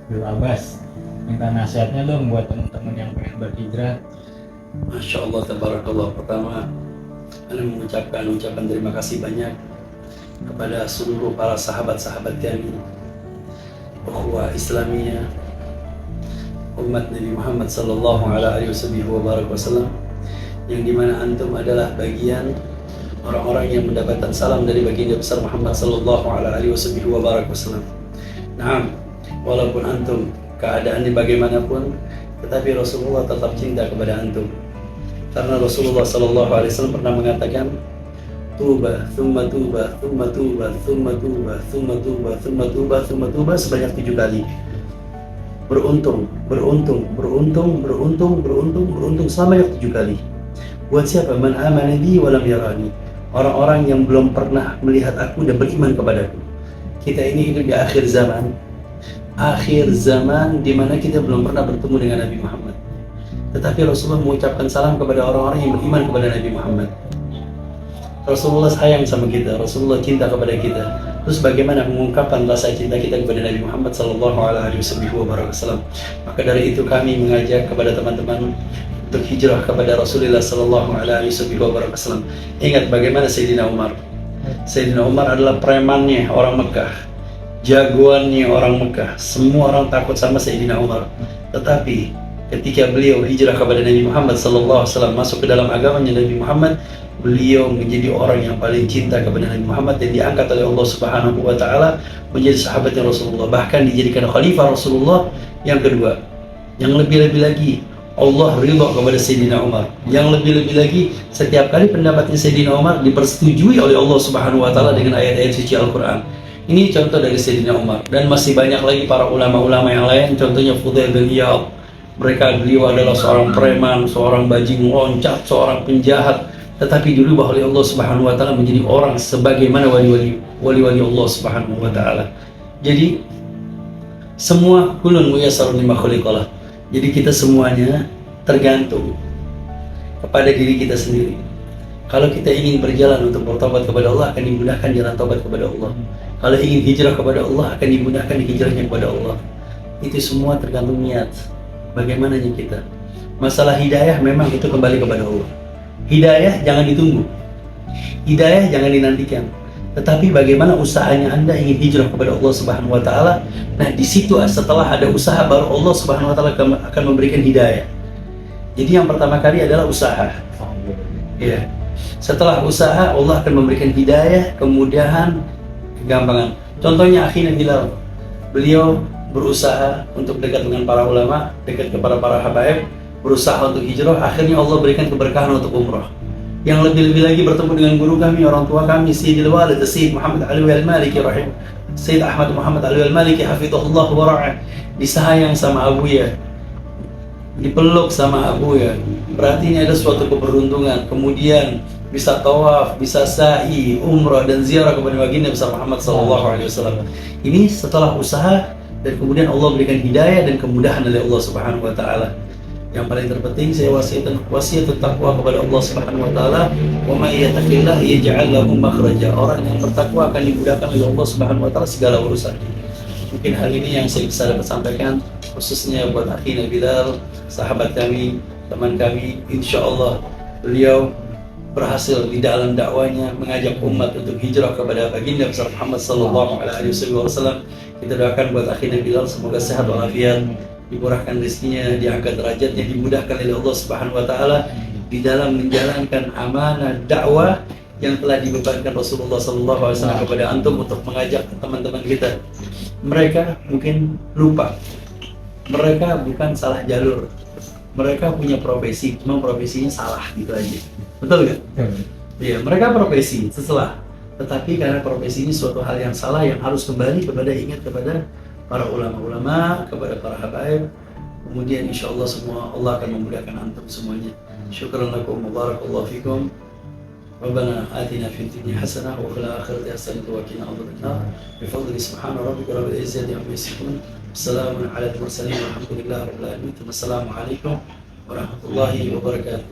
Bil Abbas. Minta nasihatnya dong buat teman-teman yang pengen berhijrah. Masya Allah, tabarakallah. Pertama, Anda mengucapkan ucapan terima kasih banyak kepada seluruh para sahabat-sahabat kami, ukhuwah Islamiyah, umat Nabi Muhammad sallallahu alaihi wasallam, yang dimana antum adalah bagian orang-orang yang mendapatkan salam dari baginda besar Muhammad sallallahu alaihi wasallam. Nah, walaupun antum keadaannya bagaimanapun, tetapi Rasulullah tetap cinta kepada antum. Karena Rasulullah sallallahu alaihi wasallam pernah mengatakan, tuba, thumma tuba, thumma tuba, thumma tuba, thumma tuba, thumma tuba, thumma tuba sebanyak 7 kali. Beruntung, beruntung, beruntung, beruntung, beruntung, beruntung sebanyak 7 kali. Buat siapa? Man amana bi wa lam yarani. Orang-orang yang belum pernah melihat aku dan beriman kepadaku. Kita ini hidup di akhir zaman. Akhir zaman di mana kita belum pernah bertemu dengan Nabi Muhammad. Tetapi Rasulullah mengucapkan salam kepada orang-orang yang beriman kepada Nabi Muhammad. Rasulullah sayang sama kita, Rasulullah cinta kepada kita. Terus bagaimana mengungkapkan rasa cinta kita kepada Nabi Muhammad sallallahu alaihi wasallam? Maka dari itu kami mengajak kepada teman-teman untuk hijrah kepada Rasulullah sallallahu alaihi wasallam. Ingat bagaimana Sayyidina Umar. Sayyidina Umar adalah premannya orang Mekah, jagoannya orang Mekah. Semua orang takut sama Sayyidina Umar. Tetapi ketika beliau hijrah kepada Nabi Muhammad sallallahu alaihi wasallam, masuk ke dalam agamanya Nabi Muhammad, beliau menjadi orang yang paling cinta kepada Nabi Muhammad dan diangkat oleh Allah Subhanahu wa taala menjadi sahabatnya Rasulullah, bahkan dijadikan khalifah Rasulullah yang kedua. Yang lebih-lebih lagi, Allah ridha kepada Sayyidina Umar. Yang lebih-lebih lagi, setiap kali pendapatnya Sayyidina Umar dipersetujui oleh Allah Subhanahu wa taala dengan ayat-ayat suci Al-Qur'an. Ini contoh dari Sayyidina Umar, dan masih banyak lagi para ulama-ulama yang lain, contohnya Fudail bin Iyad. Beliau adalah seorang preman, seorang bajing loncat, seorang penjahat, tetapi dirubah oleh Allah Subhanahu wa taala menjadi orang sebagaimana wali-wali Allah Subhanahu wa taala. Jadi semua kulun muyassarun lima khuliqalah. Jadi kita semuanya tergantung kepada diri kita sendiri. Kalau kita ingin berjalan untuk bertobat kepada Allah, akan dimudahkan jalan tobat kepada Allah. Kalau ingin hijrah kepada Allah, akan dimudahkan hijrahnya kepada Allah. Itu semua tergantung niat. Bagaimana kita? Masalah hidayah memang itu kembali kepada Allah. Hidayah jangan ditunggu, hidayah jangan dinantikan. Tetapi bagaimana usahanya Anda ingin hijrah kepada Allah Subhanahu wa taala? Nah, di situ setelah ada usaha baru Allah Subhanahu wa taala akan memberikan hidayah. Jadi yang pertama kali adalah usaha. Ya. Setelah usaha Allah akan memberikan hidayah, kemudahan, kegampangan. Contohnya akhirnya Bilal. Beliau berusaha untuk dekat dengan para ulama, dekat kepada para habaib, berusaha untuk hijrah, akhirnya Allah berikan keberkahan untuk umrah. Yang lebih-lebih lagi bertemu dengan guru kami, orang tua kami, Sayyidil Walid, Sayyid Muhammad Alwi Al-Maliki rahim, Sayyid Ahmad Muhammad Alwi Al-Maliki hafizahullah wa ra'ah, disayang sama Abuya, dipeluk sama Abuya. Berarti ini ada suatu keberuntungan. Kemudian bisa tawaf, bisa sa'i, umrah dan ziarah kepada baginda besar Muhammad sallallahu alaihi wasallam. Ini setelah usaha dan kemudian Allah berikan hidayah dan kemudahan dari Allah Subhanahu wa taala. Yang paling terpenting saya wasiat takwa kepada Allah Subhanahu wa taala, wa may yattaqillah yaj'al lahu makhraja. Orang yang bertakwa akan dimudahkan oleh Allah Subhanahu wa taala segala urusan. Mungkin hal ini yang saya bisa dapat sampaikan khususnya buat akhina Bilal, sahabat kami, teman kami. Insyaallah beliau berhasil di dalam dakwanya mengajak umat untuk hijrah kepada baginda besar Muhammad sallallahu alaihi wasallam. Kita doakan buat akhina Bilal semoga sehat walafiat, dimurahkan rezekinya, diangkat derajatnya, dimudahkan oleh Allah Subhanahu wa taala di dalam menjalankan amanah dakwah yang telah dibebankan Rasulullah sallallahu alaihi wasallam kepada antum untuk mengajak teman-teman kita. Mereka mungkin lupa. Mereka bukan salah jalur. Mereka punya profesi, cuma profesinya salah gitu aja. Betul kan? Iya, mereka profesi setelah. Tetapi karena profesi ini suatu hal yang salah yang harus kembali kepada ingat kepada para ulama-ulama, kepada para habaib. Kemudian insya Allah semua Allah akan memudahkan antum semuanya. Syukran lakum wa barakallahu fikum. Rabbana atina fid dunya hasanah wa fil akhirati hasanah wa qina adzabannar. Bi fadli subhana rabbika rabbil izzati amma yasifun. Assalamu alaikum warahmatullahi wabarakatuh. Warahmatullahi wabarakatuh.